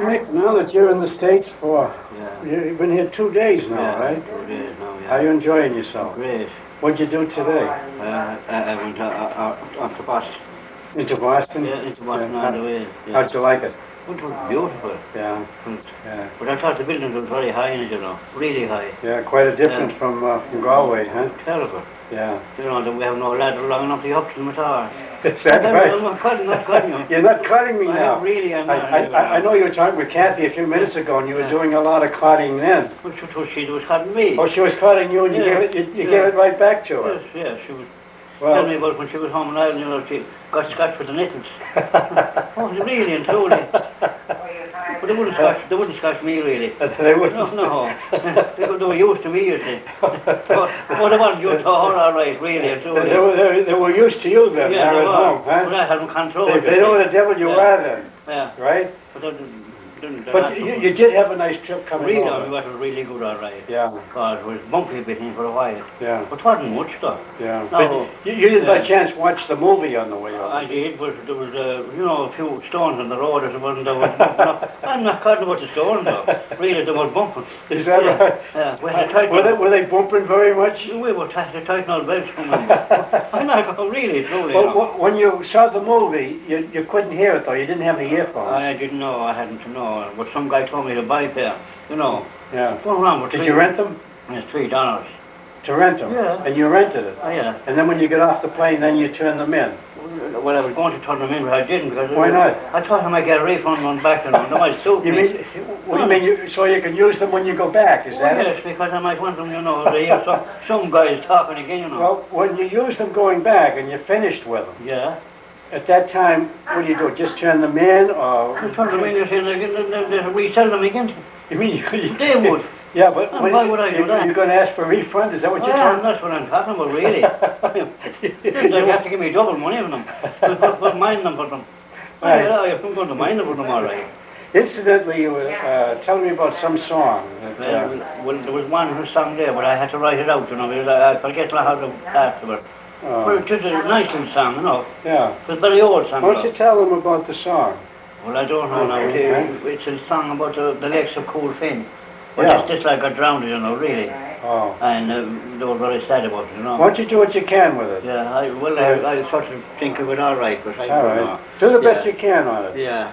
Mick, now that you're in the States Yeah. you've been here 2 days now, Yeah, right? 2 days now, How yeah. you enjoying yourself? Great. What'd you do today? I went up to Boston. Into Boston? Yeah, into Boston Yeah. on the way. Yeah. How'd you like it? It was beautiful. Yeah, But, yeah. but I thought the building was very high in it, you know. Really high. Yeah, quite a difference from Galway, huh? Terrible. Yeah. You know, that we have no ladder long enough to up to them at all. Is that right? I'm not cutting you. You're not cutting me now. Really, I'm not. I know you were talking with Kathy a few minutes ago, and you were doing a lot of cutting then. What she was cutting me. Oh, she was cutting you, and you gave it right back to her. Yes, yeah, she was. Well, Tell me about when she was home in Ireland, you know, she got scotched with the nipples. Oh, really and truly. But they wouldn't scotch me, really. They wouldn't? No. They were used to me, you see. But they weren't used to her, all right, really and truly. They were used to you then, Yeah, there they at were. home, huh? But I had them controlled. They know the devil you are then, Yeah. right? But you did have a nice trip coming really, over. it was really good, all right. Yeah. Because it was bumpy a bit in for a while. Yeah. But it wasn't much, though. Yeah. No, But you didn't by chance watch the movie on the way over? I did, but there was, you know, a few stones on the road as it wasn't. There was I'm not cutting about the stones, though. Really, they were bumping. Is that right? Yeah. We had to Were they bumping very much? We were trying to tighten our belts from them. I'm not really, truly. Well, when you saw the movie, you couldn't hear it though. You didn't have the earphones. I didn't know. I hadn't to know. But some guy told me to buy a pair. You know. Yeah. Going around with Did you rent them? It's $3. To rent them? Yeah. And you rented it? Oh, yeah. And then when you get off the plane, then you turn them in? Well, I was going to turn them in, but I didn't. Because why not? I thought I might get a refund on back and on. That might suit you me. mean, what do you mean? So you can use them when you go back, is that yes, because I might want them, you know. They hear some guys talking again, you know. Well, when you use them going back and you're finished with them, yeah. At that time, what do you do? Just turn them in, or? I turn them in, they resell them again. You mean They would. Yeah, but why would I do that? You're going to ask for a refund? Is that what you're talking about? That's what I'm talking about, really. They have to give me double money for them. But mind them for them. Right. I'm going to mind them for them, all right. Incidentally, you were telling me about some song. Well, there was one who sang there, but I had to write it out, you know, because I forget how to afterward. Well, it was a nice little song, you know. Yeah. It was a very old song. Why don't you tell them about the song? Well, I don't know now. It's a song about the lakes of Cool Fin. But yeah. It's just like got drowned, you know, really. Oh. And they were very sad about it, you know. Why don't you do what you can with it? Yeah, I sort of think of it all right, but I don't know. Do the best you can on it. Yeah.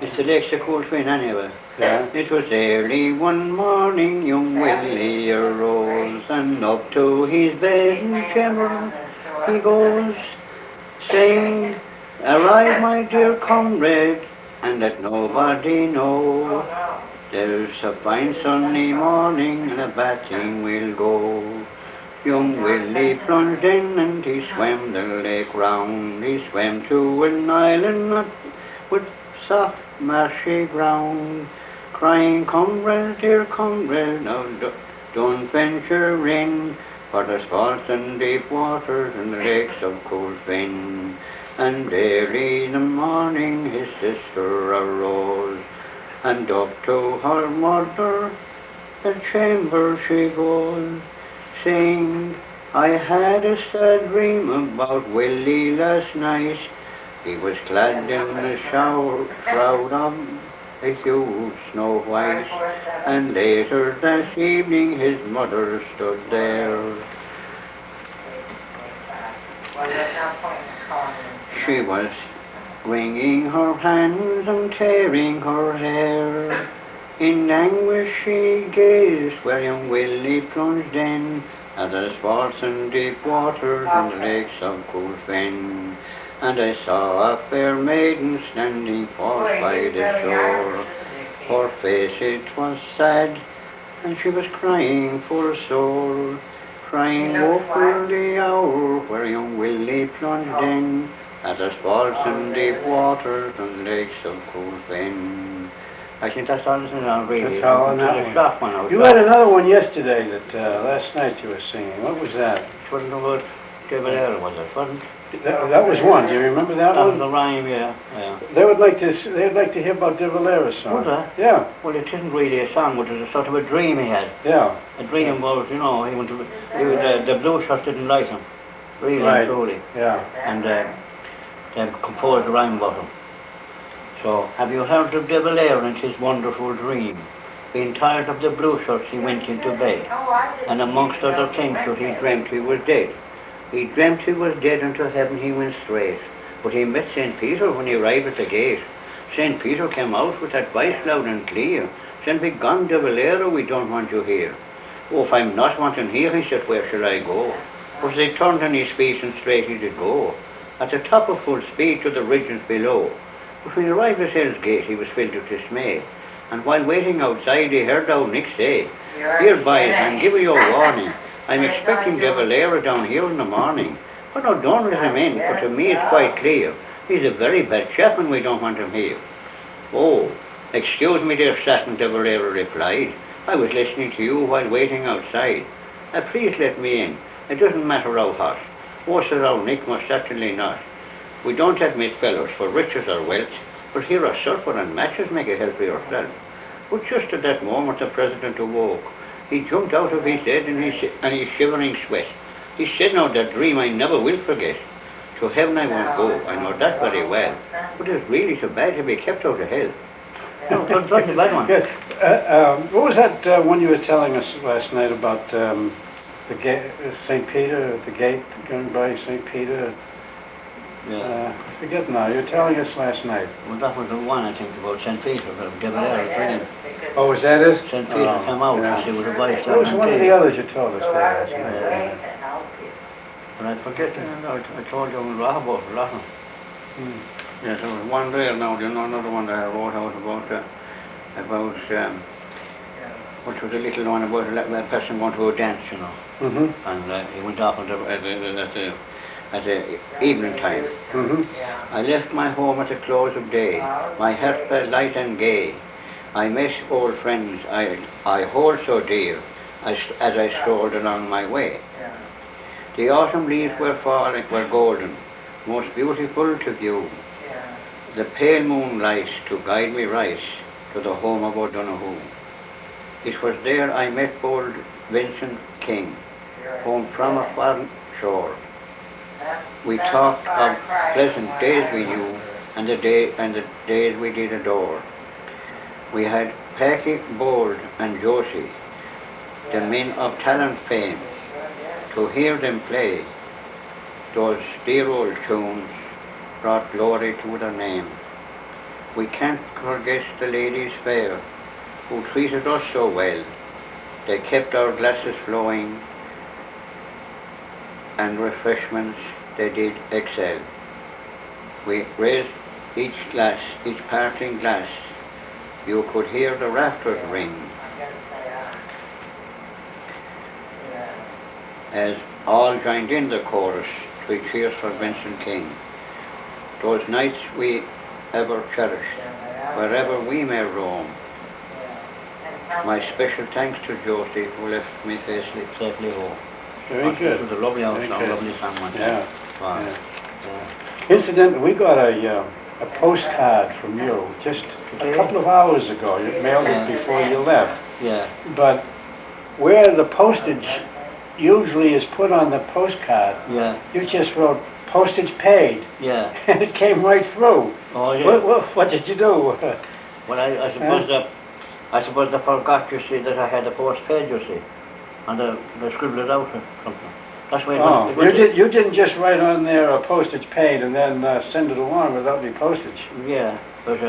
It's the lakes of Cool Fin anyway. Yeah. It was early one morning, young Willie arose, and up to his bed and chamber he goes, saying, "Arise, my dear comrade, and let nobody know. There's a fine sunny morning, and a bathing we'll go." Young Willie plunged in, and he swam the lake round. He swam to an island with soft, marshy ground, crying, "Comrade, dear comrade, now don't venture in, for there's faults and deep waters in the lakes of Cool Fin." And early in the morning his sister arose, and up to her mother the chamber she goes, saying, "I had a sad dream about Willie last night. He was clad in a shroud of a huge snow white, and later that evening his mother stood there. She was wringing her hands and tearing her hair. In anguish she gazed where young Willie plunged in, at the faults and deep waters and the lakes of Cool Fin. And I saw a fair maiden standing forth by the shore. Her face it was sad, and she was crying full sore, crying over the hour where young Willie plunged in, at the faults and deep waters and the lakes of Cool Fin. I think that's all it's on, really. That's all on that one. You had another one yesterday that last night you were singing. What was that? It wasn't about David Eyre, was it? Wasn't? That was one. Do you remember that one? That was the rhyme, yeah. They'd like to hear about De Valera's song. Was that? Yeah. Well, it isn't really a song, but it's a sort of a dream he had. Yeah. A dream was, you know, the blues just didn't like him, really and truly. Yeah. And they composed a rhyme about him. So, have you heard of De Valera and his wonderful dream? Being tired of the blue shirts, he went into bed. And amongst other things, so he dreamt he was dead. He dreamt he was dead, and to heaven he went straight. But he met St. Peter when he arrived at the gate. St. Peter came out with that voice loud and clear, saying, "Begone, De Valera, we don't want you here." "Oh, if I'm not wanted here," he said, "where shall I go?" But they turned on his feet and straight he did go, at the top of full speed to the regions below. But when he arrived at Hell's Gate, he was filled with dismay. And while waiting outside, he heard old Nick say, "Here, boys, I'm giving you a warning. I'm expecting De Valera down here in the morning. But no, don't let him in, for to me it's quite clear. He's a very bad chap and we don't want him here." "Oh, excuse me, dear Satin," De Valera replied. "I was listening to you while waiting outside. Please let me in. It doesn't matter how hot." "Oh," said old Nick, "most certainly not. We don't admit fellows for riches or wealth, but here are sulphur and matches, make a help for yourself." But just at that moment the President awoke. He jumped out of his bed in his shivering sweat. He said, "Now that dream I never will forget. To heaven I won't go, I know that very well. But it's really too bad to be kept out of hell." No, that's a bad one. Good. What was that one you were telling us last night about the gate, St. Peter, the gate going by St. Peter? Yeah. I forget now. You were telling us last night. Well, that was the one, I think, about St. Peter, but De Valera, brilliant. Oh, was that it? St. Peter came out, yeah. and there was a voice. What was one of the others you told us there last night? But I forget, I told you about a lot of. Yes, there was one there now, you know, another one that I wrote out about which was a little one about a person going to a dance, you know. Mm-hmm. And he went off at the evening time. Mm-hmm. "I left my home at the close of day, my heart felt light and gay. I met old friends I hold so dear, as I strolled along my way. The autumn leaves were falling, were golden, most beautiful to view. The pale moonlight to guide me right to the home of O'Donoghue. It was there I met bold Vincent King, home from a foreign shore. We talked of pleasant days we knew, and the days we did adore. We had Packy, Bold, and Josie, the men of talent fame. To hear them play, those dear old tunes brought glory to their name. We can't forget the ladies fair, who treated us so well. They kept our glasses flowing, and refreshments they did excel. We raised each glass, each parting glass. You could hear the rafters ring, as all joined in the chorus, 3 cheers for Vincent King. Those nights we ever cherished, wherever we may roam. My special thanks to Josie, who left me safely home. Very good. It was a lovely house, Very a good. lovely song. Yeah. Wow. Yeah. Incidentally, we got a postcard from you just a couple of hours ago. You mailed it before you left. Yeah. But where the postage usually is put on the postcard, Yeah. you just wrote postage paid, Yeah. and it came right through. Oh, yeah. What did you do? Well, I suppose they forgot, you see, that I had the post paid, you see. And they scribbled it out or something. That's why You didn't just write on there a postage paid and then send it along without any postage. Yeah, but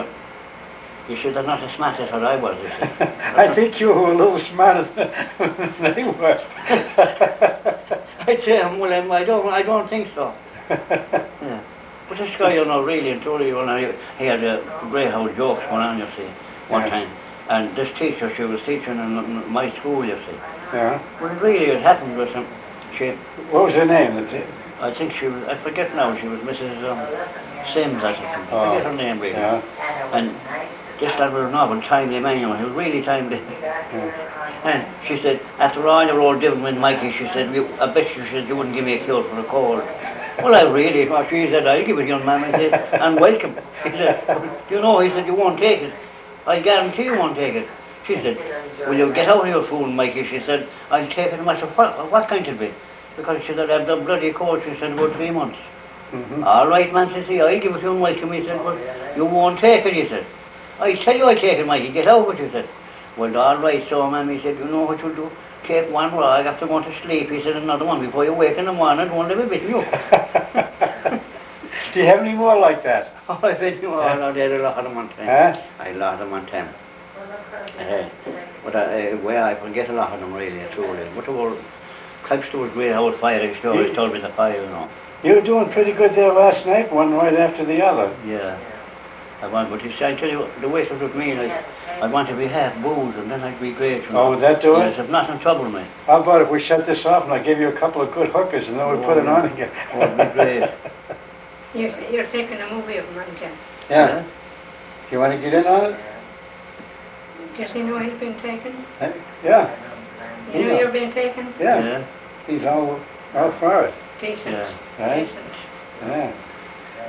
you see, they're not as smart as what I was, you see. I think you were a little smarter than they were. I'd say, well, I don't think so. Yeah. But this guy, you know, really and truly, he had a great old jokes going on, you see, one time. And this teacher, she was teaching in my school, you see. Yeah. Well, really, it happened with him. What was her name? I think she was, I forget now, she was Mrs. Sims, I think. I forget her name, really. Yeah. And this lad was a novel, timely man, you know, he was really timely. Yeah. And she said, after all your old divin with Mikey, she said, I bet you wouldn't give me a cure for a cold. Well, I really thought, she said, I'll give it, young man. I said, and welcome. He said, you know, he said, you won't take it. I guarantee you won't take it. She said, will you get out of your fool, Mikey? She said, I'll take it. And I said, what kind of it be? Because she said, I have the bloody cold, she said, about 3 months. All right, man, says he, I'll give it to him, Mikey. He said, but you won't take it, he said. I tell you I'll take it, Mikey, get out of it, he said. Well, all right, so, man, he said, you know what you'll do? Take one rag after going to sleep, he said, another one before you wake in the morning, don't live a bit of you. Do you have any more like that? Oh, I said, you know, I had a lot of them on time. Huh? I had a lot of them on time. But well, I forget a lot of them really, truly. But the whole Clipster was great, old firing stories told me the fire, you know. You were doing pretty good there last night, one right after the other. Yeah. But you see, I tell you, the way it was with me, like, I want to be half booze and then I'd be great. You know? Oh, would that do it? Yes, if nothing trouble me. How about if we shut this off and I give you a couple of good hookers and then we put it on again? Oh, it'd be great. You're taking a movie of mine, Ken. Yeah. Do you want to get in on it? Does he know he's been taken? Yeah. You know you're being taken? Yeah. He's all for it. Decent. Yeah. Right? Decent. Yeah.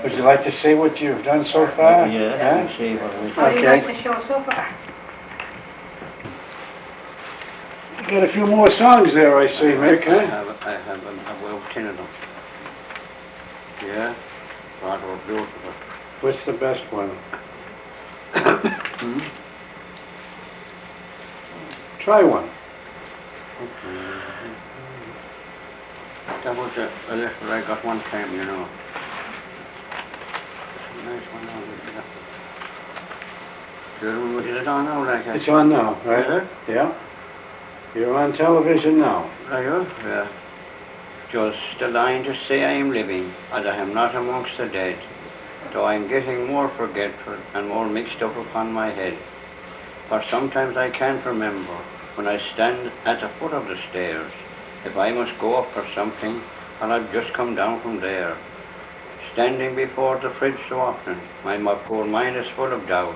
Would you like to see what you've done so far? Yeah, Huh? let's see what we How do you Okay. like the show so far? You got a few more songs there, I see, Mick, I huh? have about 10 of them. Yeah. Rather beautiful. What's the best one? Try one. That was a letter I got one time, you know. Nice one now. Is it on now, like I It's on now, right? Is it? Yeah. You're on television now. Are you? Yeah. Just a line to say I am living, as I am not amongst the dead, though I am getting more forgetful and more mixed up upon my head. For sometimes I can't remember, when I stand at the foot of the stairs, if I must go up for something, or I've just come down from there. Standing before the fridge so often, my poor mind is full of doubt.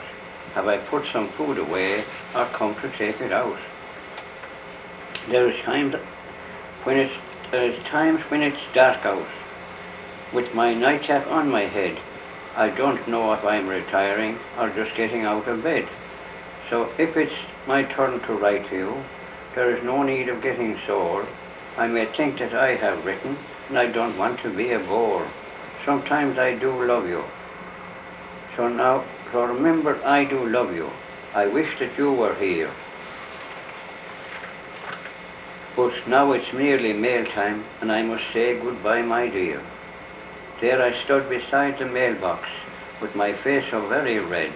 Have I put some food away, or come to take it out? There is times when it's dark out, with my nightcap on my head. I don't know if I'm retiring or just getting out of bed. So if it's my turn to write to you, there is no need of getting sore. I may think that I have written, and I don't want to be a bore. Sometimes I do love you. So remember, I do love you. I wish that you were here. But now it's nearly mail time, and I must say goodbye, my dear. There I stood beside the mailbox, with my face so very red.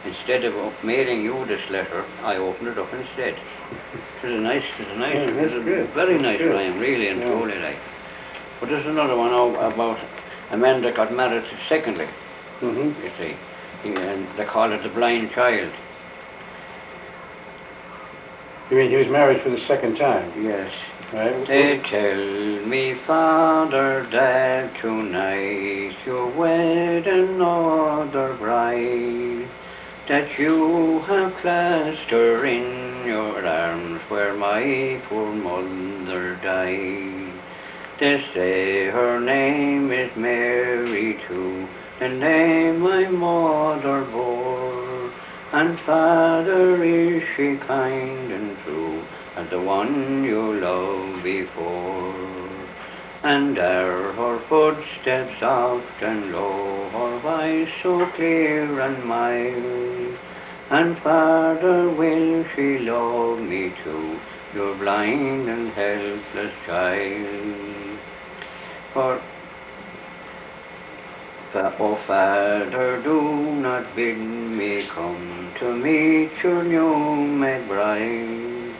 Instead of mailing you this letter, I opened it up instead. It was a nice, Yeah, that's good. very nice Good. rhyme, really and Yeah. truly like. But there's another one about a man that got married secondly, Mm-hmm. you see. And they call it the blind child. You mean he was married for the second time, Yes. right? They tell me, Father, that tonight you wed another bride, that you have clasped her in your arms where my poor mother died. They say her name is Mary too, the name my mother bore, and Father, is she kind and true as the one you loved before? And are her footsteps soft and low, her voice so clear and mild? And Father, will she love me too, your blind and helpless child? Oh, Father, do not bid me come to meet your new made bride,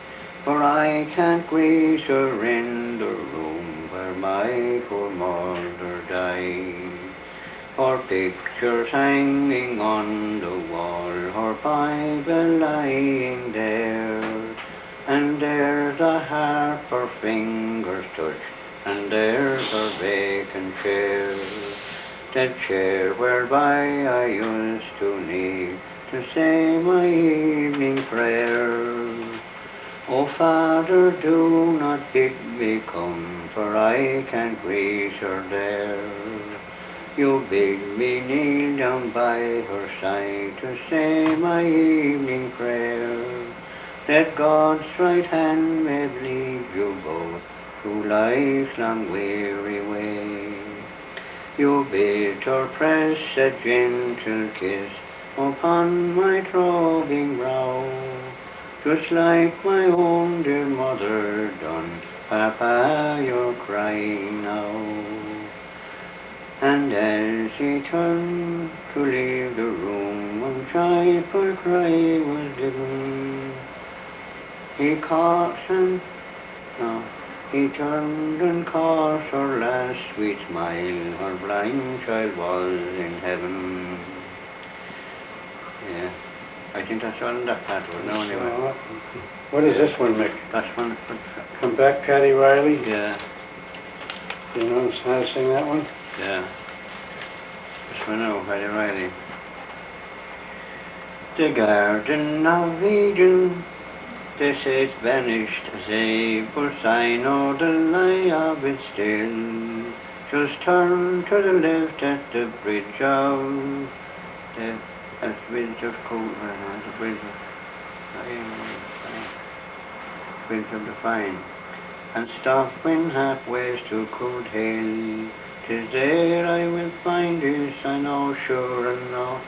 for I can't greet her in the room where my poor mother died. Her pictures hanging on the wall, her Bible lying there, and there's a harp her fingers touch, and there's her vacant chair. That chair whereby I used to kneel to say my evening prayer. Oh, Father, do not bid me come, for I can't reach her there. You bid me kneel down by her side to say my evening prayer, that God's right hand may lead you both through life's long weary way. You bid her press a gentle kiss upon my throbbing brow, just like my own dear mother done. Papa, you're crying now. And as he turned to leave the room, one joyful cry was given. He caught and no, he turned and caught her last sweet smile. Her blind child was in heaven. Yeah, I think that's all in that part of it now anyway. What is this one, Mick? That's one. Come Back, Paddy Riley? Yeah, Do you know how to sing that one? yeah. This one now, Paddy Riley. The Garden of Eden, they say it's vanished, say, but I know the lie of it still. Just turn to the left at the bridge of the bridge of the bridge of the Fine, and stop when halfway to Cold Hill. 'Tis there I will find this, I know sure enough,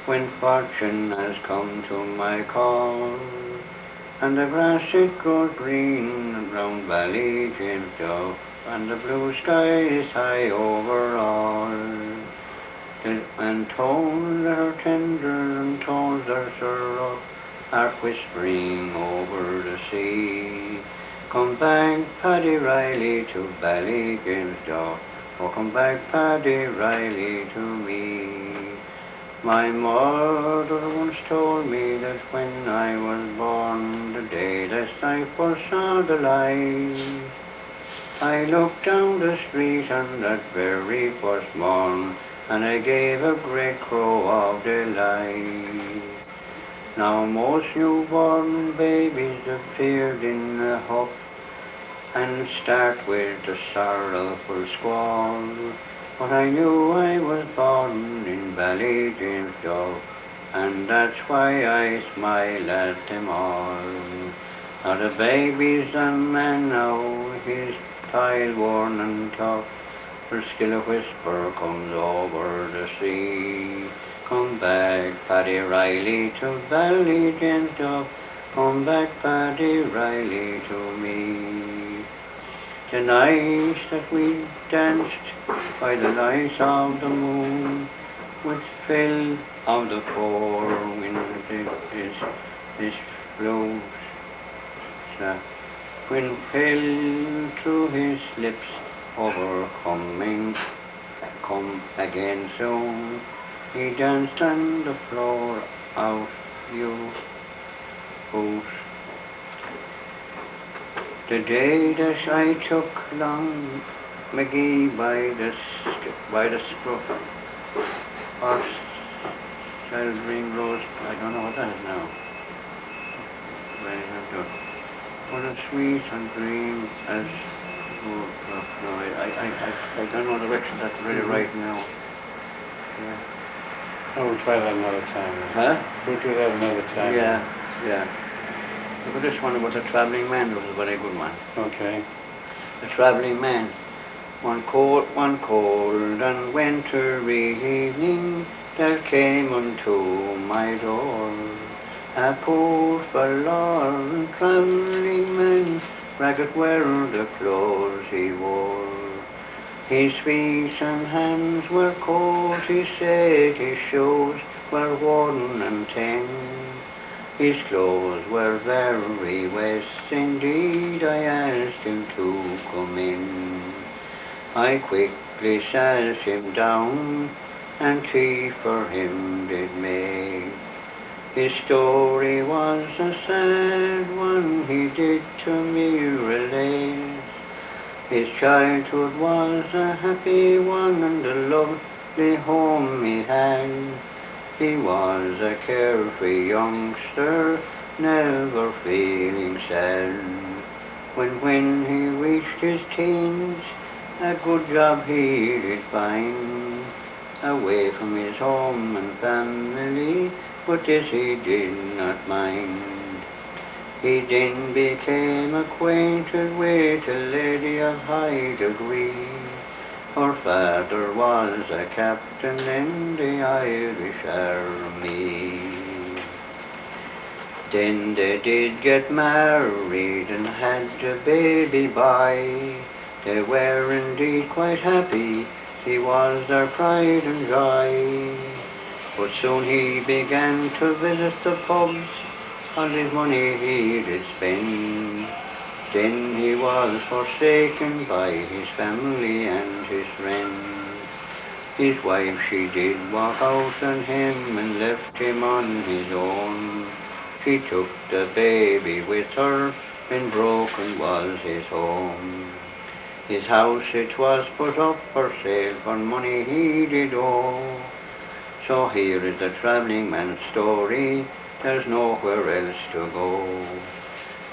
when fortune has come to my call. And the grass it grows green round Valley James Duff, and the blue sky is high over all. And tones are tender and tones are sorrow are whispering over the sea. Come back, Paddy Riley, to Valley James Duff. Oh, come back, Paddy Riley, to me. My mother once told me that when I was born, the day that I first saw the light, I looked down the street on that very first morn, and I gave a great crow of delight. Now most newborn babies appeared in a huff, and start with a sorrowful squall. But I knew I was born in Valley James Duff, and that's why I smile at them all. Now the baby's a man now, he's toil-worn and tough, for still a whisper comes over the sea. Come back, Paddy Riley, to Valley James Duff. Come back, Paddy Riley, to me. The nights that we danced by the light of the moon, with fill of the four winds, this flows, when fell through his lips, overcoming, come again soon. He danced on the floor of you, whose the day that I took long McGee by the scruff, or Sheltering Rose, I don't know what that is now. What a sweet and dream as, no, I don't know the direction that's really right now. Yeah. Oh, we'll try that another time. Huh? We'll do that another time. Yeah. Look at this one about the travelling man, was a very good one. Okay. The travelling man. One cold and wintry evening, there came unto my door a poor forlorn travelling man, ragged were the clothes he wore. His feet and hands were cold, he said his shoes were worn and tan. His clothes were very wet, indeed I asked him to come in. I quickly sat him down, and tea for him did make. His story was a sad one, he did to me relate. His childhood was a happy one, and a lovely home he had. He was a carefree youngster, never feeling sad. When he reached his teens, a good job he did find, away from his home and family, but this he did not mind. He then became acquainted with a lady of high degree, Her father was a captain in the Irish Army. Then they did get married and had a baby boy. They were indeed quite happy, he was their pride and joy. But soon he began to visit the pubs, all his money he did spend. Then he was forsaken by his family and his friends. His wife she did walk out on him and left him on his own. She took the baby with her, and broken was his home. His house it was put up for sale, for money he did owe. So here is the travelling man's story, there's nowhere else to go.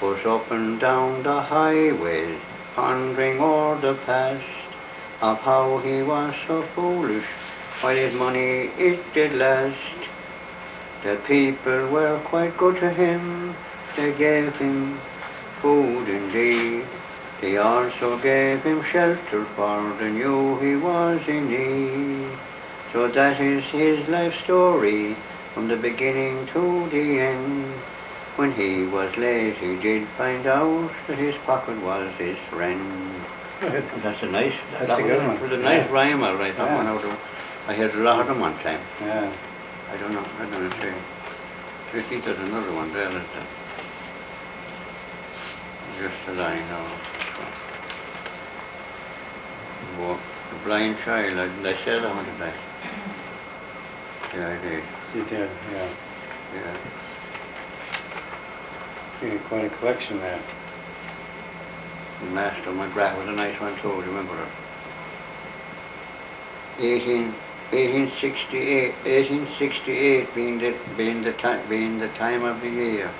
But up and down the highways, pondering o'er the past, of how he was so foolish, while his money it did last. The people were quite good to him, they gave him food indeed. They also gave him shelter, for they knew he was in need. So that is his life story, from the beginning to the end. When he was late, he did find out that his pocket was his friend. That's a nice, That's a good one. It was a nice Yeah. rhyme, all right. That Yeah. one out of, I heard a lot of them one time. Yeah. I don't know say. I think there's another one there, isn't there? Just a line now. Well, the blind child, I said I wanted that. Yeah, I did. You did, yeah. Yeah. You had quite a collection there. Master McGrath was a nice one too, remember her? 1868 being the time of the year.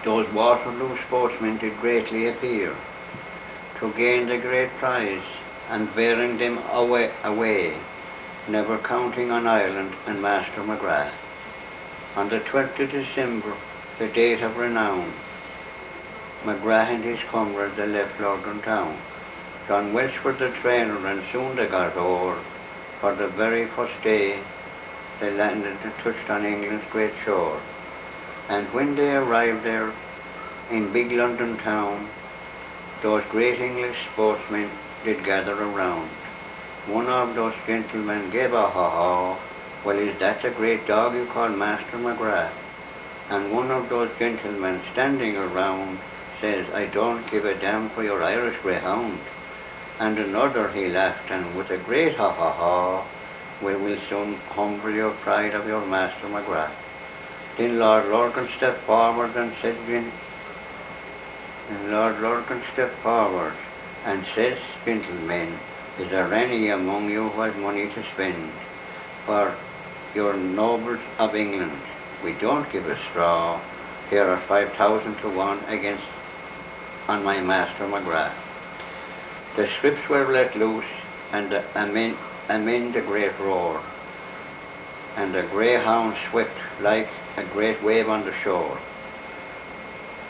Those Waterloo sportsmen did greatly appear to gain the great prize, and bearing them away, never counting on Ireland and Master McGrath. On the 12th of December, the date of renown, McGrath and his comrades they left London town. John Welch was the trainer, and soon they got o'er. For the very first day, they landed and touched on England's great shore. And when they arrived there in big London town, those great English sportsmen did gather around. One of those gentlemen gave a ha-ha, well, is that the great dog you call Master McGrath? And one of those gentlemen standing around says, I don't give a damn for your Irish greyhound. And another he laughed, and with a great ha-ha-ha, we will soon humble your pride of your Master McGrath. Then Lord Larkin stepped forward and said, says, gentlemen, is there any among you who has money to spend? For your nobles of England, we don't give a straw. Here are 5,000 to 1 against on my Master McGrath. The scrips were let loose, and amid the great roar, and the greyhound swept like a great wave on the shore.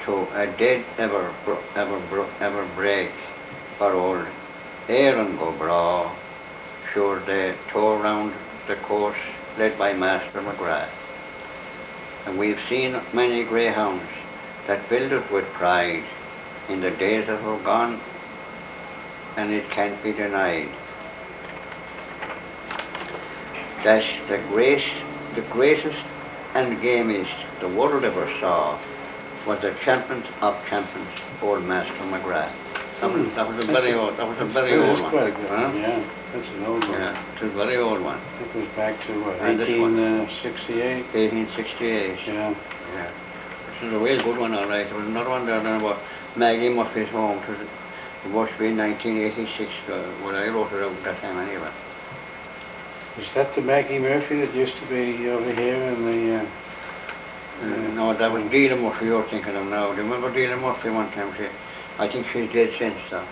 To a dead ever break, for old Aaron go braw, sure they tore round the course led by Master McGrath. And we've seen many greyhounds that filled us with pride in the days that were gone, and it can't be denied. That's the greatest and gamiest the world ever saw was the champions of champions, old Master McGrath. That was a very old one. Quite a good one, yeah. That's an old one. Yeah, it's a very old one. It goes back to what, And this one. 1868? 1868. Yeah. Yeah. This is a real good one, all right. There was another one there about Maggie Murphy's home. It must be 1986, when I wrote it out that time anyway. Is that the Maggie Murphy that used to be over here in the... No, that was Delia Murphy you're thinking of now. Do you remember Delia Murphy one time? I think she's dead since though.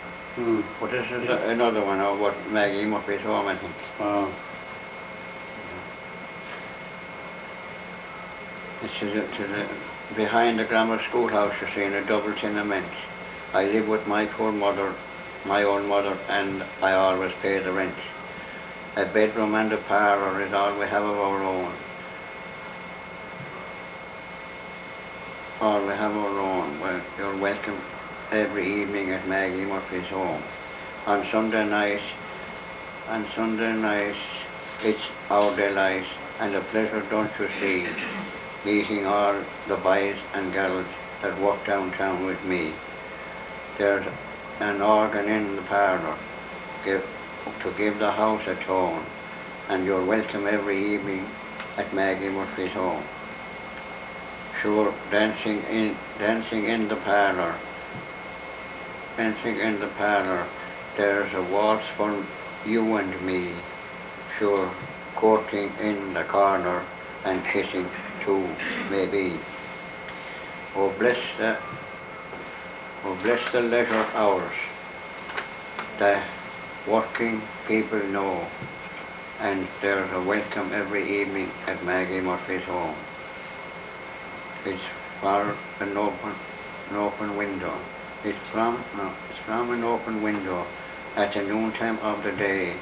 But this is another one about Maggie Murphy's home, I think. Wow. It's behind the grammar schoolhouse, you see, in a double tenement. I live with my poor mother my own mother, and I always pay the rent. A bedroom and a parlour is all we have of our own. All we have of our own. Well, you're welcome every evening at Maggie Murphy's home. On Sunday nights, it's our delight and a pleasure, don't you see, meeting all the boys and girls that walk downtown with me. There's an organ in the parlour to give the house a tone, and you're welcome every evening at Maggie Murphy's home. Sure, dancing in the parlour, there's a waltz for you and me. Sure, courting in the corner and kissing too, maybe. Oh bless the leisure hours that working people know, and there's a welcome every evening at Maggie Murphy's home. It's for an open window. It's from an open window. At the noontime of the day,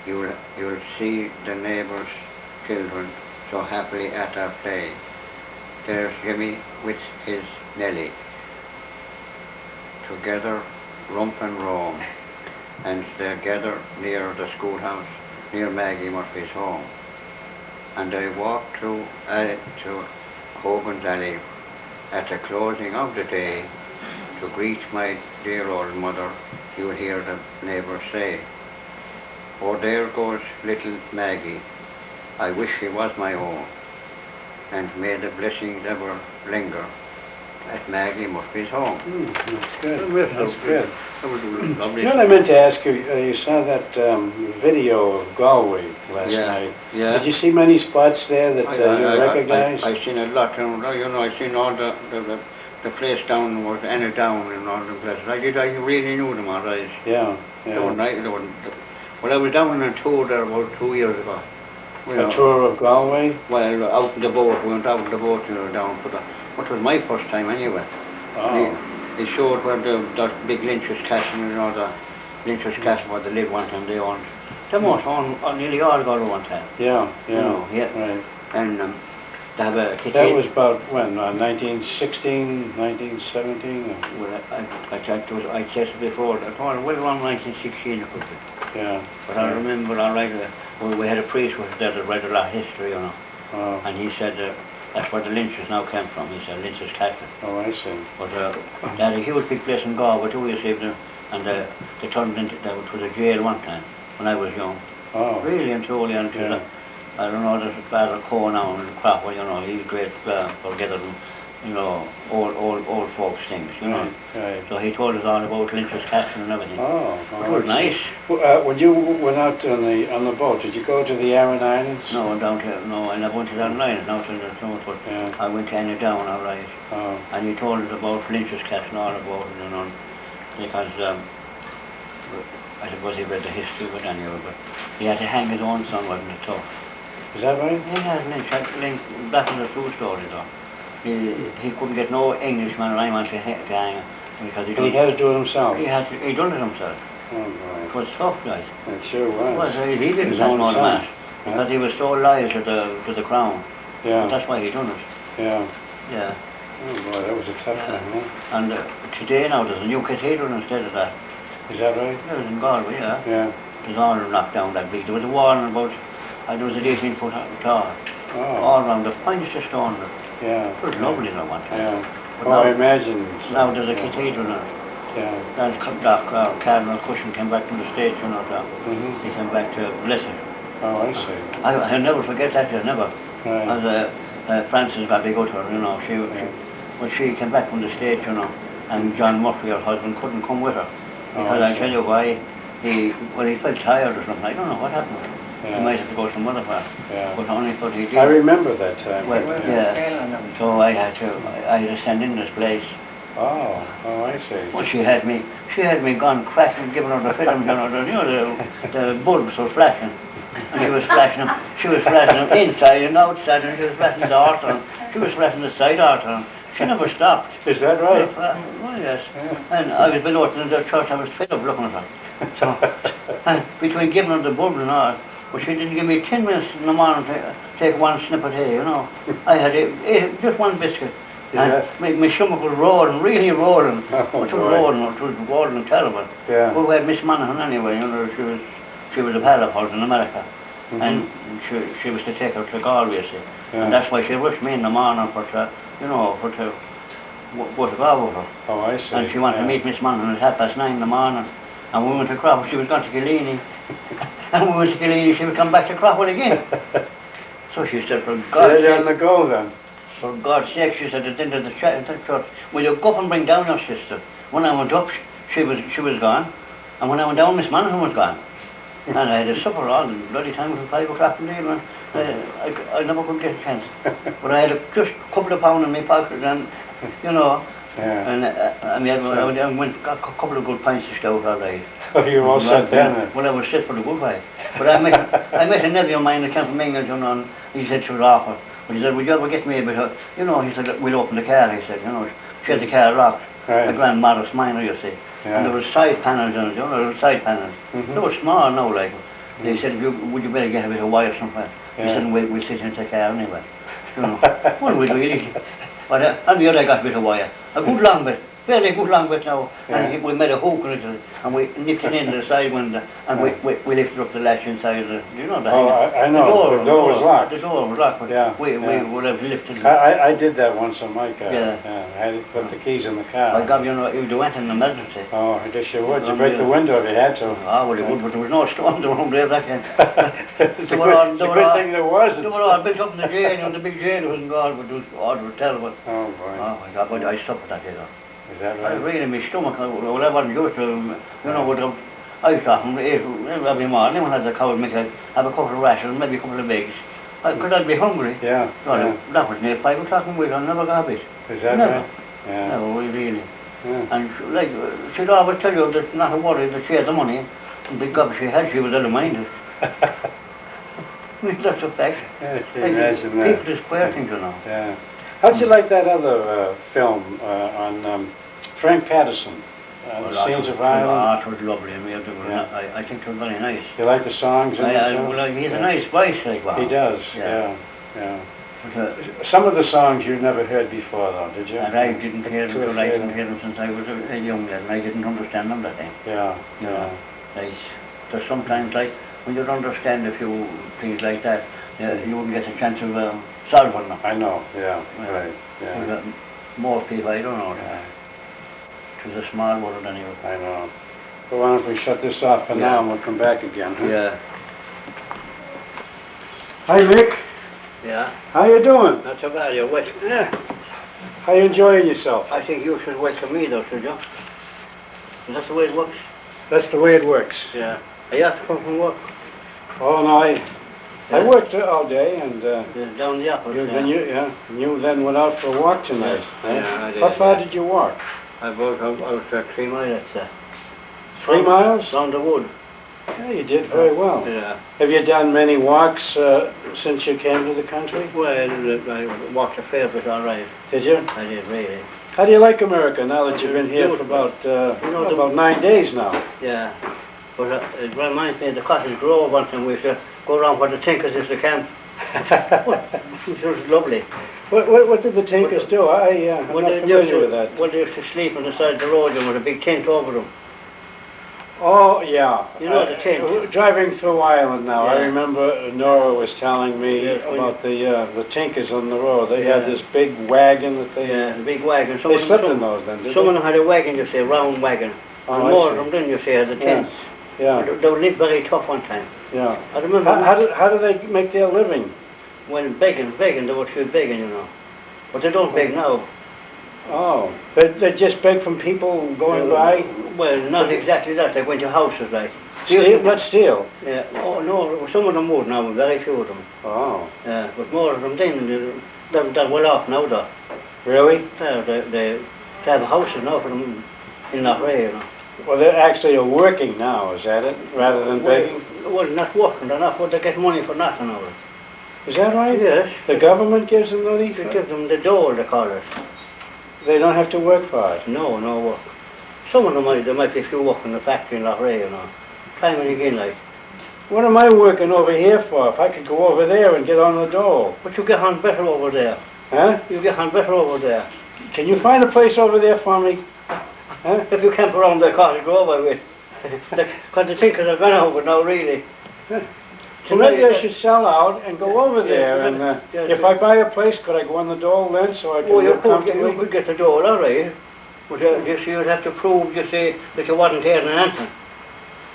you'll see the neighbours' children so happily at their play. There's Jimmy with his Nellie, together romp and roam, and they gather near the schoolhouse, near Maggie Murphy's home. And I walk to Hogan's Alley at the closing of the day to greet my dear old mother. You'll hear the neighbours say, oh, there goes little Maggie, I wish she was my own, and may the blessings ever linger at Maggie Murphy's home. That's good. That's good. That was lovely. You know what I meant to ask you? You saw that video of Galway last night. Yeah. Did you see many spots there that you recognized? I seen a lot. I seen all the place down was Anna Down and all the places. I really knew them all right. Yeah. Well, I was down on a tour there about 2 years ago. A tour of Galway? Well, out in the boat. We went out in the boat down for what was my first time anyway. Oh. They showed where the big Lynch's Castle, the Lynch's Castle where they lived one time, they owned. They must own nearly all Galway one time. Yeah. Right. And they have a kitchen. That was about when, 1916, 1917? Well, I said it before, well around 1916 it could be. Yeah. But I remember all right, we had a priest who was there that read a lot of history, Oh. and he said that's where the Lynches now came from. He said Lynch's Castle. Oh, I see. But they had a huge big place in Galway too, you see, and they turned into, it was a jail one time when I was young. Oh. Really and truly, and I don't know, there's Father Coe now and crap, he's great for gathering, old folks things, Right. So he told us all about Lynch's Castle and everything. Oh. It was nice. When you went out on the boat, did you go to the Aran Islands? No, I never went to that island now to the north, but I went to Anna Down, all right. Oh. And he told us about Lynch's Castle, all about it, because I suppose he read the history of it anyway, but he had to hang his own son, wasn't it, tough? Is that right? He had Lynch, that was a true story though. He couldn't get no Englishman or anyone to hang him because And he had to do it himself? He done it himself. Oh, right. It was tough, guys. It sure was. Well, he didn't His have own more than son. that because he was so loyal to the crown. Yeah. That's why he done it. Yeah. Yeah. Oh boy, that was a tough one, huh? And today now there's a new cathedral instead of that. Is that right? It was in Galway, yeah. Yeah. It was all knocked down that big. There was a wall and about, there was an 18-foot tall. Oh. All around the finest of stone. Yeah. It was lovely at one time. Yeah. But Oh, now, I imagine. now there's a cathedral now. Yeah. That Cardinal Cushing came back from the States, Mm-hmm. He came back to bless it. Oh, I see. I'll never forget that, never. Right. As Frances got big out of her, when she came back from the States, and John Murphy, her husband, couldn't come with her. Because I tell you why, he felt tired or something. I don't know what happened. Yeah. He might have to go some other part. Yeah. But only thought he did. I remember that time. Well, yeah. So I had to stand in this place. Oh, I see. Well, she had me gone cracking, giving her the films, the bulbs were flashing. And she was flashing them inside and outside, and she was flashing the artery, she was flashing the side artery, She never stopped. Is that right? Oh, yes. And I was below in the church, I was fed up looking at her. So, and between giving her the bulb and all, but she didn't give me 10 minutes in the morning to take one snip of tea, you know. I had ate just one biscuit. And my stomach was roaring, really roaring. Oh, it was roaring and terrible. Yeah. But we had Miss Monahan anyway, you know, she was a pal of hers in America. And she was to take her to Galway, you see. Yeah. And that's why she rushed me in the morning for to, you know, for to go to Galway with her. Oh, I see. And she wanted to meet Miss Monahan at 9:30 in the morning. And we went to Crawford, she was going to Killeen. And we went to Killeen, she would come back to Crawford again. So she said, for God's They're on sake, the go then. for God's sake, she said, at the end of the church, will you go up and bring down your sister? When I went up, she was gone. And when I went down, Miss Monahan was gone. And I had a supper all the bloody time until 5 o'clock in the evening. I never could get a chance. But I had just a couple of pounds in my pocket and, you know, Yeah. and I went got a couple of good pints of stout all right. Oh, you were all set then. Well, I was set for the good way. But I met a nephew of mine that came from England, you know, and he said she was awful. But he said, would you ever get me a bit of, you know, he said, we'll open the car, he said, you know. She had the car locked, a Grand Modest Minor, you see. Yeah. And there was side panels in it, you know, there were side panels. Mhm. They were small now, like. They said, would you better get a bit of wire somewhere? He Yeah. said, we'll sit in the car anyway. You know, what we really? But on the other I got a bit of wire. A good long bit, fairly good long bit now. And we made a hook in it and we nipped it into the side window and we lifted up the latch inside the, you know, the I know, the door was locked. The door was locked, but Yeah, we yeah. would have lifted it. I did that once on my car. Yeah. I had to put the keys in the car. I got, you know, you went in an emergency. Oh, I guess you would. You break the window if you had to. Ah, well, it would, but there was no storm around there back then. It's a good thing there was. They were all built up in the jail, you know, the big jail was in Galway, but it was terrible. Oh, boy. Oh my God, but I suffered that, you know. Is that I right? really, my stomach, well, I wasn't used to, you know, I was often ate every morning when I had the cow make have a couple of rashers, maybe a couple of eggs. Because I'd be hungry. Yeah. So Yeah. that was near 5 o'clock and I never got a bit. Is that Never. right? Yeah. No, really. Yeah. And like, she'd always tell you that not a worry, that she had the money. And big God, she had, she was ill-minded. That's a fact. Yeah, I can Like, imagine that. people just square things, you know. Yeah. How'd you like that other film on Frank Patterson? Well, Scenes of Ireland? it was lovely. I think it was very nice. You like the songs in it too? Well, he has a nice voice, like wow. He does, Yeah. yeah. But, Some of the songs you never heard before though, did you? and I didn't hear them, Two or because I three of didn't them. hear them since I was a young lad, and I didn't understand them that time. Yeah, You yeah. know, like, there's sometimes, like, when you don't understand a few things like that, you wouldn't get a chance of solving them. I know, yeah, Yeah. right, yeah. More people, I don't know. Yeah, It was a small world anyway. I know. Well, why don't we shut this off for now and we'll come back again, huh? Yeah. Hi Mick, Yeah. how you doing? Not so bad, you're wet. Yeah. How you enjoying yourself? I think you should welcome me though, should you? Is that the way it works? That's the way it works. Yeah. Are you have to come from work? Oh no, I worked all day and Down the office. you then went out for a walk tonight. huh? Yeah, I did, How far yeah. did you walk? I walked out 3 miles, 3 miles? Round the wood. Yeah, you did very well. Yeah. Have you done many walks since you came to the country? Well, I walked a fair bit, all right. Did you? I did, really. How do you like America now that you've been here for about 9 days now? Yeah. But it reminds me of the Cottage Grove once, and we used to go around where the Tinkers used to camp. It was lovely. What did the Tinkers do? I'm not familiar with that. Well, they used to sleep on the side of the road and with a big tent over them. Oh, yeah. You know the tent. Driving through Ireland now, I Yeah. remember Nora was telling me Yes, when about the Tinkers on the road. They Yeah. had this big wagon that they... Yeah, the big wagon. They slept in those then, did Some of they? them had a wagon, you see, a round wagon. Oh, And I more see. of them then, you see, had the tents. Yeah, They lived very tough one time. yeah. I remember, How do they make their living? when begging, they were still begging, you know. But they don't beg now. Oh, they just beg from people going by? Well, not exactly that. They went to houses, like. Not steal? Yeah. Oh, no, some of them would now, very few of them. Oh, Yeah, but more of them then, they're well off now, though. really? They have houses now for them in that way, you know. Well, they actually are working now, is that it? Rather than begging? Well, not working, they get money for nothing now. Is that right? Yes. The government gives them money? They give them the dole, they call it. They don't have to work for it. No, no work. Some of them there might be a few work in the factory in Loughrea, you know. Time and again, like. What am I working over here for? If I could go over there and get on the dole. But you get on better over there. Huh? You get on better over there. Can you find a place over there for me? Huh? If you camp around the cottage grove, I will. Because the thinkers are gone over now, really. So maybe I should sell out and go over there. And if I buy a place, could I go on the dole then so I can Oh, you live comfortably? could get the door, all right. But you see, you'd have to prove, you see, that you wasn't here in anything.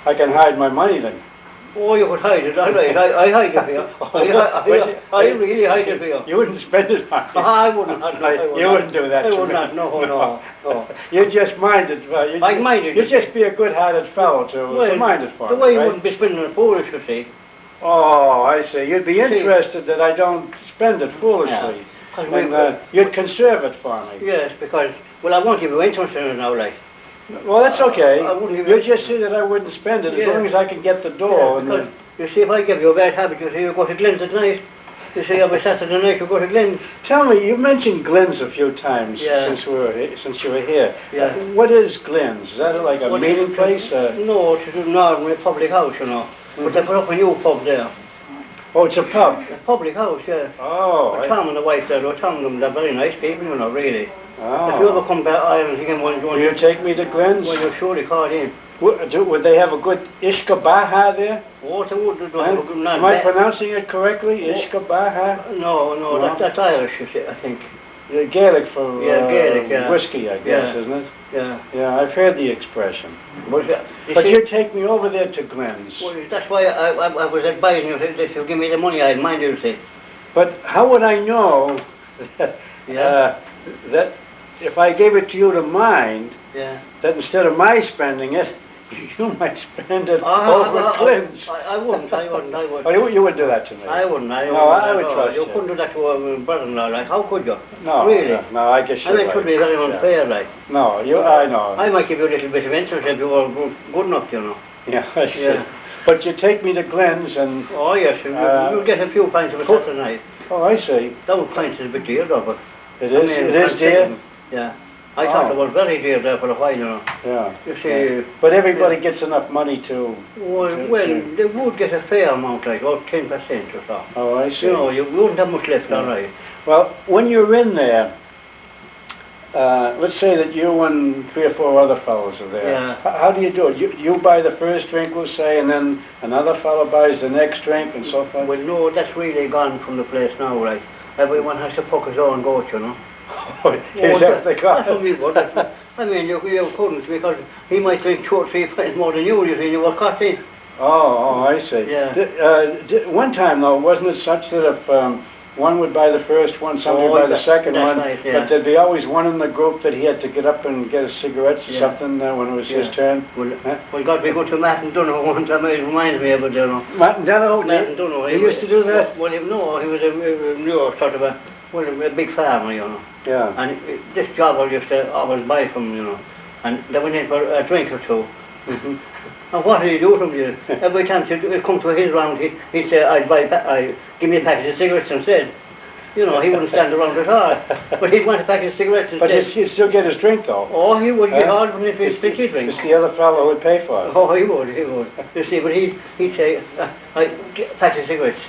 I can hide my money then. Oh, you could hide it, all right. I hide it for you. I really hide it for you. You wouldn't spend it on me. I wouldn't. You wouldn't do that I to would me. not, no. You just mind it. I mind it. You'd just be a good-hearted fellow to mind it for the me, way you right? wouldn't be spending it foolish, you see. Oh, I see. You'd be interested that I don't spend it foolishly. Yeah. And you'd conserve it for me. Yes, because, well, I won't give you interested in it now, like. Well, that's okay. I wouldn't give You just say that I wouldn't spend it as long as I can get the door. Yeah, because, you see, if I give you a bad habit, you see, you go to Glenn's at night. You see, every Saturday night you go to Glenn's. Tell me, you mentioned Glenn's a few times since you were here. Yeah. What is Glenn's? Is that like a meeting place? No, it's an ordinary public house, you know. But they put up a new pub there. Oh, it's a pub. A public house, yeah. Oh. Tom and the wife there, Tom and them, they're very nice people, you know, really. Oh. If you ever come back to Ireland again, Will you take me to Glenn's? well, you'll surely call in. Would they have a good Ishkabaha there? Oh, they would have a good name. Am I pronouncing it correctly? Ishkabaha? No, that's Irish, you see, I think. Gaelic for Gaelic, yeah. whiskey, I guess, isn't it? Yeah. Yeah, I've heard the expression. But see, you'd take me over there to Glenn's. Well, that's why I was advising you, if you give me the money, I'd mind you, see. But how would I know that, that if I gave it to you to mind, that instead of my spending it, you might spend it over at Glenn's? I wouldn't. Oh, you wouldn't do that to me? I wouldn't. No, I would trust you. You couldn't do that to a brother-in-law, like, how could you? No, really? No, I guess you're right. It could be very unfair, like. No, I know. I might give you a little bit of interest if you were good enough, you know. Yeah, I see. But you take me to Glenn's and... Oh, yes, you'll get a few pints of it Saturday night. Oh, I see. That pints is a bit dear, though, but... It is dear? Yeah. I thought it was very dear there for a while, you know. Yeah. You see... But everybody gets enough money to... Well, they would get a fair amount, like about 10% or so. Oh, I see. You know, you wouldn't have much left, all right. Well, when you're in there, let's say that you and 3 or 4 other fellows are there. Yeah. How do you do it? You buy the first drink, we'll say, and then another fellow buys the next drink and so forth? Well, no, that's really gone from the place now, right? Everyone has to fuck his own goat, you know. Is that the That's what we would. I mean, you couldn't, because he might drink 2 or 3 pints more than you see, you were caught in. Oh, I see. Yeah. One time, though, wasn't it such that if one would buy the first one, somebody would buy the second one, right, yeah. but there'd be always one in the group that he had to get up and get his cigarettes or something when it was his turn? Well, God, we go to Martin Dunno one time, it reminds me of it, you know. Martin Dunno? He used to do that? Well, no, he was a sort of a big farmer, you know. Yeah. And this job I used to always buy from, you know. And they went in for a drink or two. And what did he do from you? Every time he'd come to his round, he'd say, give me a packet of cigarettes instead. You know, he wouldn't stand around at all. But he'd want a packet of cigarettes instead. But he'd still get his drink, though. Oh, he would get hard if he'd stick his drink. It's the other fellow who would pay for it. Oh, he would. You see, but he'd say, get a packet of cigarettes.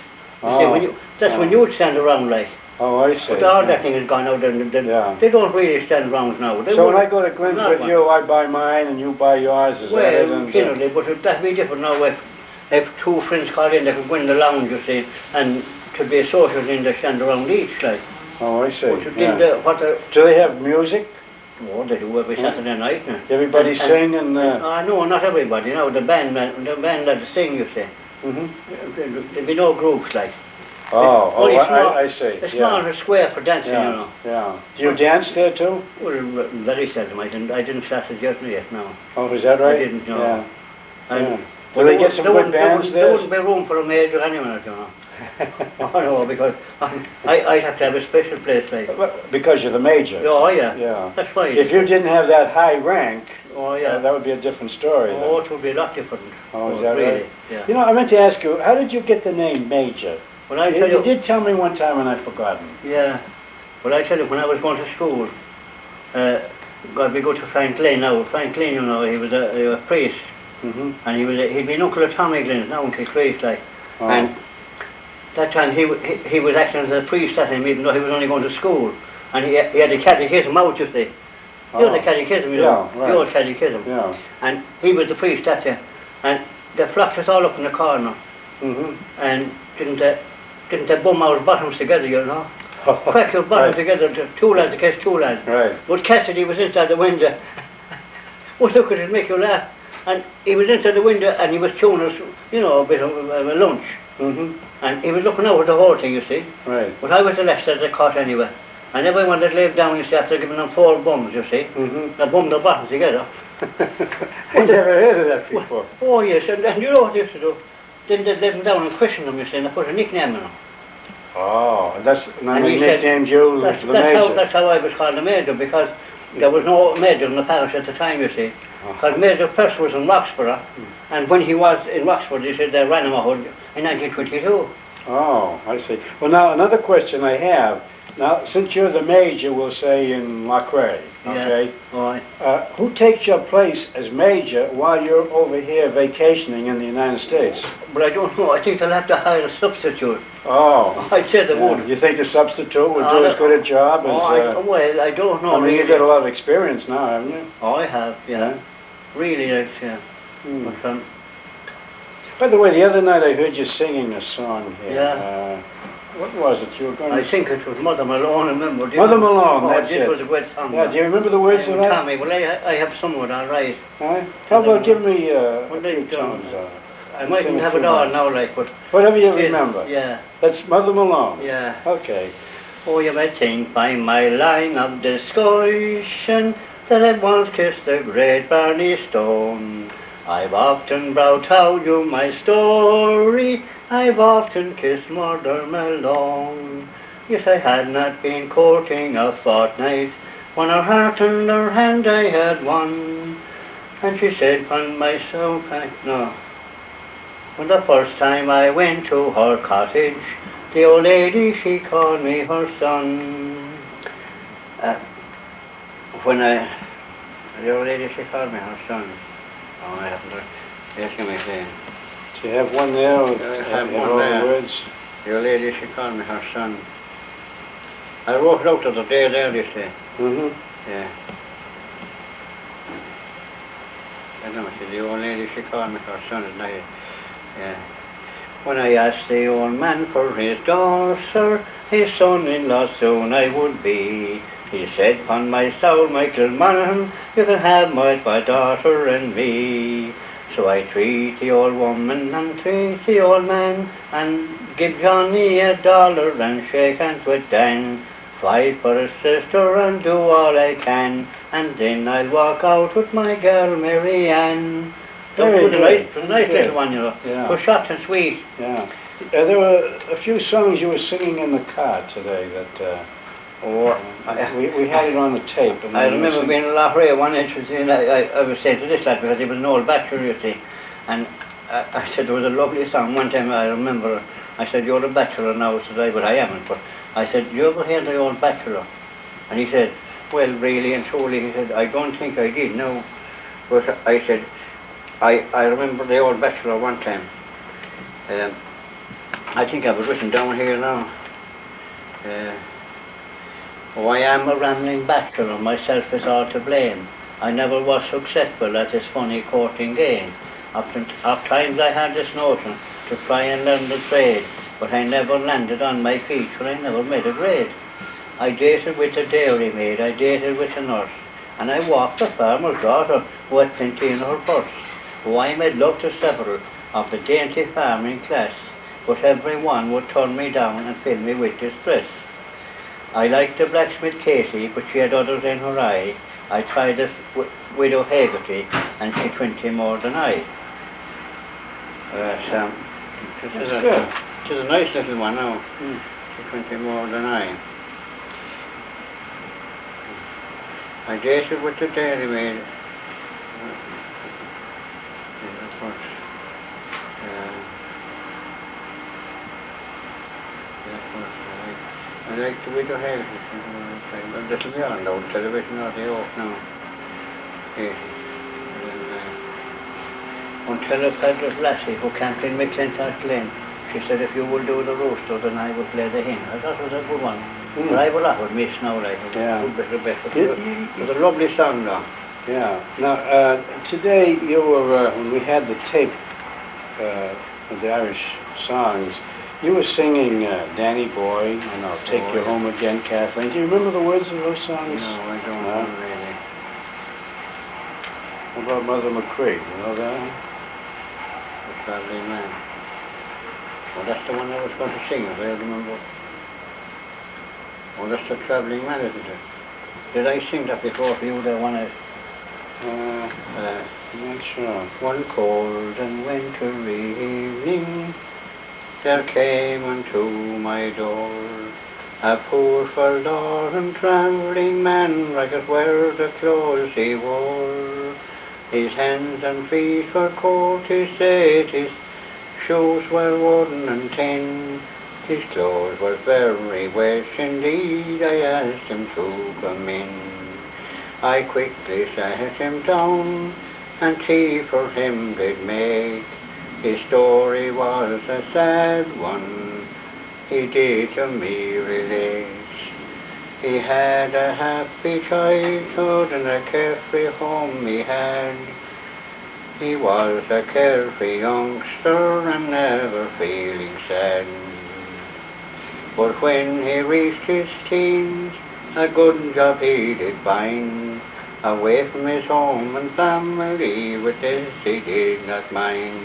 You see, when you would stand around, like. Oh, I see. But all that thing has gone out, and they don't really stand around now. So when I go to Glenn's with you, I buy mine and you buy yours, is that it? Well, generally, but that'd be different now if 2 friends call in, they could go in the lounge, you see, and to be a social thing, they stand around each, like. Oh, I see. Do they have music? Oh, they do every Saturday night. Everybody sing and... no, not everybody, no, the band that sing, you see. There'd be no groups, like. I see. It's not a square for dancing, you know. Yeah. Do you dance there too? Well, very seldom. I didn't start it yet, no. Oh, is that right? I didn't, no. Yeah. And Do they get some good bands there? There wouldn't be room for a major anywhere, you know. Oh, no, because I'd have to have a special place, like. Because you're the major? Oh, yeah. Yeah. That's right. If you didn't have that high rank, that would be a different story. Oh, it would be a lot different. Oh, is that really? right? Yeah. You know, I meant to ask you, how did you get the name Major? Well, you did tell me one time and I've forgotten. Yeah. Well, I tell you, when I was going to school, God, we go to Frank Lane now. Frank Lane, you know, he was a priest. Mm-hmm. And he'd been uncle of Tommy Glynn, now Uncle Craig, like. Oh. And that time he was acting as a priest at him, even though he was only going to school. And he had a catechism out, you see. You know the catechism, you know, right. the old catechism. Yeah. And he was the priest that time. And they flocked us all up in the corner. Mm-hmm. And didn't they bum our bottoms together, you know? Crack your bottoms together, two lads against two lads. Right. But Cassidy was inside the window. Well, look at it, make you laugh. And he was inside the window and he was showing us, you know, a bit of a lunch. Mm-hmm. And he was looking over the whole thing, you see. Right. But I was the left side of the cot anyway. And everyone that laid down, you see, after giving them 4 bums, you see. Mm-hmm. They bummed their bottoms together. I never heard of that before. Oh, yes, and you know what they used to do? Then they'd lay them down and question them, you see, and they put a nickname on them. Oh, that's And he said, nicknamed you the Major. That's how I was called the Major, because there was no Major in the parish at the time, you see. Because Major first was in Roxborough, and when he was in Roxborough, he said they ran him out in 1922. Oh, I see. Well, now, another question I have. Now, since you're the Major, we'll say in Loughrea, okay? Yeah. All right. Who takes your place as Major while you're over here vacationing in the United States? But I don't know. I think they'll have to hire a substitute. Oh. I'd say they Yeah. would. You think the substitute would do as good a job as... well, I don't know. I mean, you've got a lot of experience now, haven't you? Oh, I have, yeah. Really, yeah. Hmm. But, By the way, the other night I heard you singing a song here. Yeah. What was it? You were going I think it was Mother Malone, I remember. Mother Malone, that's it. it. Was a great song. Yeah, do you remember the words of that? Tommy, well, I have some of it, all right. How about give me a Well, few they don't. tunes? I mightn't have it all now, like, but... Whatever you remember. Yeah. That's Mother Malone? Yeah. Okay. Oh, you may think by my line of discussion that I once kissed the great Barney Stone. I've often told you my story, I've often kissed Mother Malone. Yes, I had not been courting a fortnight, when her heart and her hand I had won. And she said, "Upon myself, no." When the first time I went to her cottage, the old lady, she called me her son. The old lady, she called me her son. Oh, I haven't heard. Yes, give me a second. Do you have one there? I have one all there. the words? The old lady, she called me her son. I wrote it out the other day there, you see. Mm-hmm. Yeah. I don't know, the old lady, she called me her son at night. Yeah. When I asked the old man for his daughter, his son-in-law soon I would be. He said, "Pon my soul, Michael Monahan, you can have my daughter and me." So I treat the old woman and treat the old man, and give Johnny $1 and shake hands with Dan. Fight for a sister and do all I can, and then I'll walk out with my girl Mary Ann. Very It was good. a nice little one, you know. Yeah. It was short and sweet. Yeah. There were a few songs you were singing in the car today that we had it on the tape. And I remember being in Loughrea one interesting. I was saying to this lad, because he was an old bachelor, you see, and I said there was a lovely song. One time I remember, I said, "You're a bachelor now," today, but I haven't. But I said, "You ever hear the old bachelor?" And he said, "Well, really and truly," he said, "I don't think I did, no." But I said, I remember the old bachelor one time. I think I was written down here now. "Oh, I am a rambling bachelor, myself is all to blame. I never was successful at this funny courting game. Oft times I had this notion to try and learn the trade, but I never landed on my feet, for I never made a grade. I dated with a dairy maid, I dated with a nurse, and I walked a farmer's daughter who had plenty in her purse. Oh, I made love to several of the dainty farming class, but every one would turn me down and fill me with distress. I liked the blacksmith Casey, but she had others in her eye. I tried this widow Haggerty, and she 20 more than I." This is a nice little one now. She 20 more than I. I dated with the dairy maid. like the widow houses. This will be on now, television or the off now. Yeah. Until I felt this lassie who camped in McClintock Lane, she said if you will do the rooster then I will play the hen. I thought it was a good one. But I will offer miss now, like, Yeah. a good bit of it was a lovely song now. Yeah. Now, today you were, when we had the tape of the Irish songs, you were singing Danny Boy and I'll Take You Home Again, Kathleen. Do you remember the words of those songs? No, I don't know really. What about Mother McCreed? You know that one? The Travelling Man. Well, that's the one I was going to sing, if I remember. Oh, that's the Travelling Man, isn't it? Did I sing that before for you, the one I'm not sure. One cold and wintry evening, there came unto my door a poor forlorn travelling man, ragged were the clothes he wore. His hands and feet were cold, he said, his shoes were wooden and tin, his clothes were very wet indeed. I asked him to come in. I quickly sat him down and tea for him did make. His story was a sad one, he did to me relate. He had a happy childhood and a carefree home he had. He was a carefree youngster and never feeling sad. But when he reached his teens, a good job he did find. Away from his home and family, with this he did not mind.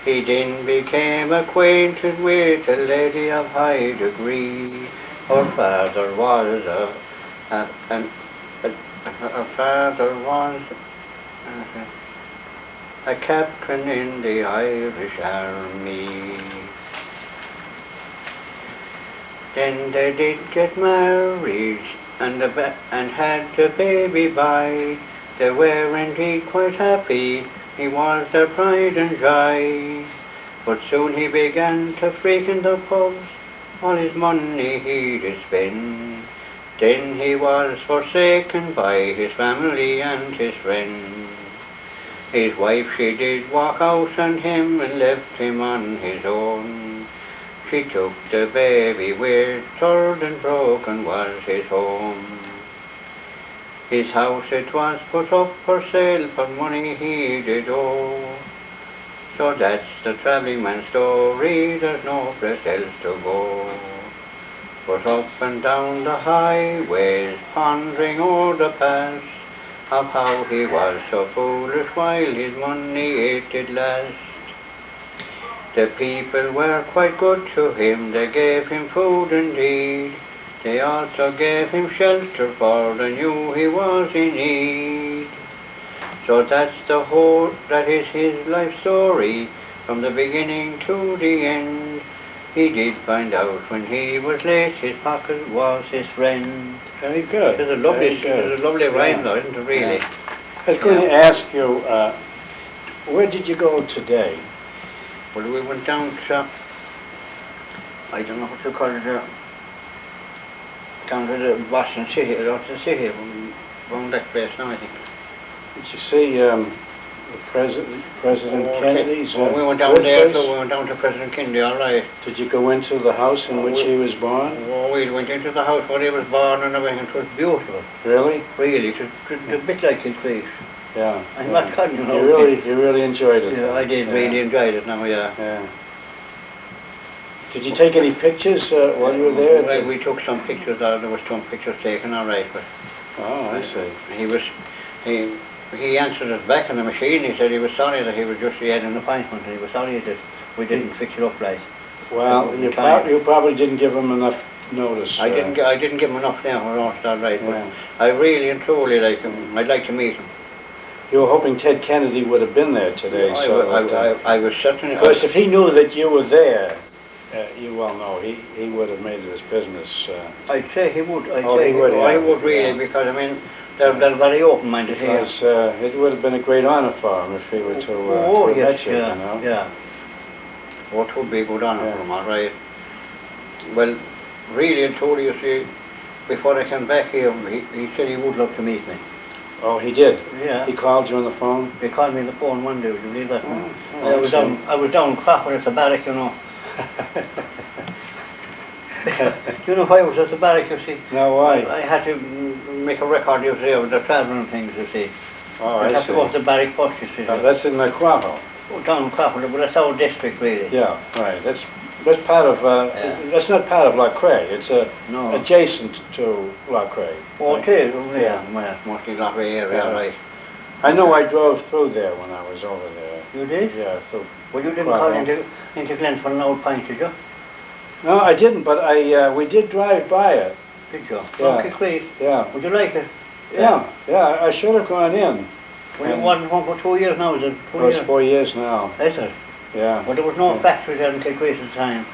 He then became acquainted with a lady of high degree. Her father was a captain in the Irish Army. Then they did get married and had the baby by. They were indeed quite happy, he was their pride and joy. But soon he began to frequent the pubs, all his money he did spend. Then he was forsaken by his family and his friends. His wife she did walk out on him and left him on his own. She took the baby with her and broken was his home. His house it was put up for sale for money he did owe. So that's the travelling man's story, there's no place else to go. But up and down the highways, pondering o'er the past, of how he was so foolish while his money it did last. The people were quite good to him, they gave him food indeed. They also gave him shelter, for they knew he was in need. So that is his life story, from the beginning to the end. He did find out when he was late, his pocket was his friend. Very good. It's a lovely rhyme though, isn't it, really? Yeah. I was going to ask you, where did you go today? Well, we went down to, I don't know what you call it, down to the Boston City, or to the city, around that place now, I think. Did you see the President Kennedy's we went down there, birthplace? so we went down to President Kennedy, all right. Did you go into the house in which he was born? Oh, we went into the house where he was born and everything. It was beautiful. Really? Really, it was a bit like his place. Yeah. I'm not kidding, you know. You really enjoyed it. Yeah, I did really enjoy it now, yeah. Yeah. Did you take any pictures while you were there? Well, we took some pictures. There was some pictures taken, all right. But oh, I see. He answered us back on the machine. He said he was sorry that he had an appointment. He was sorry that we didn't fix it up right. Well, you probably didn't give him enough notice. I didn't give him enough now. We're all right. Yeah. But I really and truly like him. I'd like to meet him. You were hoping Ted Kennedy would have been there today. I was certainly. Of course, if he knew that you were there, you well know he would have made it his business. I'd say he would. I would really, because I mean they're very open-minded here. Because it would have been a great honor for him if he were to have met you, you know? Yeah. What would be a good honor for him, all right. Well, really and truly, you see, before I came back here, he said he would love to meet me. Oh, he did? Yeah. He called you on the phone? He called me on the phone one day, would you believe that? Oh, I was down Crawford at the barrack, you know. You know why I was at the barrack, you see? No, why? I had to make a record, you see, of the travelling things, you see. Oh, I I have see. to go to the barrack first, you see. Oh, that's in McQuarrie. Down Crawford, but that's our district, really. Yeah, right. That's part of, that's not part of Loughrea. It's No. adjacent to Loughrea. Oh, Right? it is, yeah. Well, that's mostly Loughrea area, Yeah. right. I know I drove through there when I was over there. You did? Yeah, through. Well, you didn't Right, call well. into Glen for an old pint, did you? No, I didn't, but we did drive by it. Did you? Yeah. Okay, great. Yeah. Would you like it? Yeah, I should have gone in. Well, you wasn't home for 2 years now, is it? 2 It was years? 4 years now. Is it? Yeah. Well, there was no Yeah. factory there in Kilcrease at the time.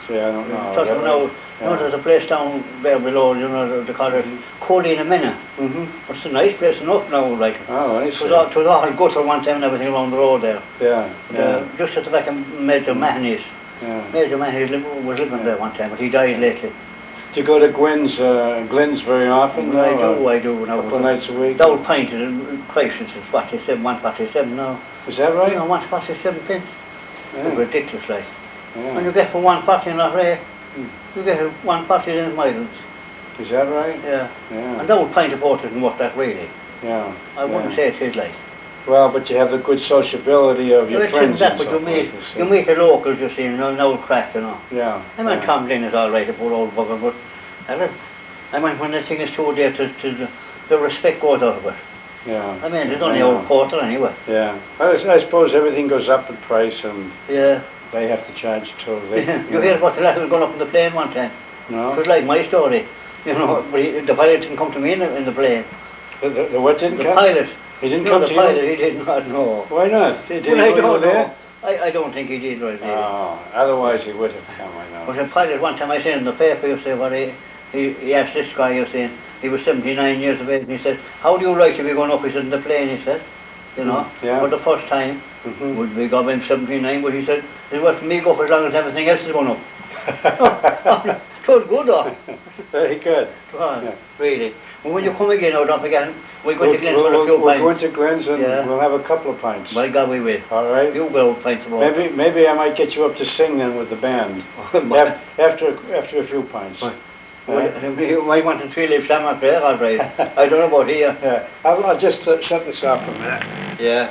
See, I don't know. So now there's a place down there below, you know, they call it Colleen Minna. Mm-hmm. But it's a nice place enough now, like. Oh, I It see. was all gutter one time and everything around the road there. Yeah, yeah, Just at the back of Major Mahoney's. yeah. Major Mahoney was living there one time, but he died lately. Do you go to Glenn's very often? I or do. a couple of nights a week? The old pint in Christ, it's 47, 147 now. Is that right? You know, 147 pence. Yeah. It's ridiculous, like. Yeah. When you get for 140 in Loughrea, you get 140 in Miles. Is that right? Yeah. Yeah. And the old pint of porter isn't worth that really. Yeah. I wouldn't Yeah. say it is like. Well, but you have the good sociability of your Well, friends. that, and but so you forth, meet, see. you meet the locals, you see, an old crack, you know. Yeah. I mean, yeah. Tom Glynn is all right, a poor old bugger, but I mean, when the thing is too dear, the respect goes out of it. Yeah. I mean, there's only Yeah. old porter anyway. Yeah. I suppose everything goes up in price and Yeah. they have to charge too. They, You hear about the lad who was going up in the plane one time? It No? was like my story. You know, but the pilot didn't come to me in the plane. The what didn't The come? pilot. He didn't No, come the to pilot, you? he did not know. Why not? Did he Well, I know you were don't there? know. I don't think he did right there. Oh, otherwise he would have come, I know. But the pilot, one time I seen in the paper, you say, what he asked this guy, you saying, he was 79 years of age, and he said, how do you like to be going up? He said, in the plane, he said, you know, Yeah. for the first time. Mhm. Would be got him 79, but he said, it was for me go for as long as everything else is going up. It was good though. Very good. Well, Yeah. really. And when you come again, now, don't forget, we're going to Glen for a We'll few go pints. into Glenn's and Yeah. we'll have a couple of pints. My God, we will. All right? You will pints of water. Maybe I might get you up to sing then with the band. after a few pints. Well, you might want to feel if I'm up there, all right. I don't know about here. Yeah. I'll just shut this off for a minute. Yeah.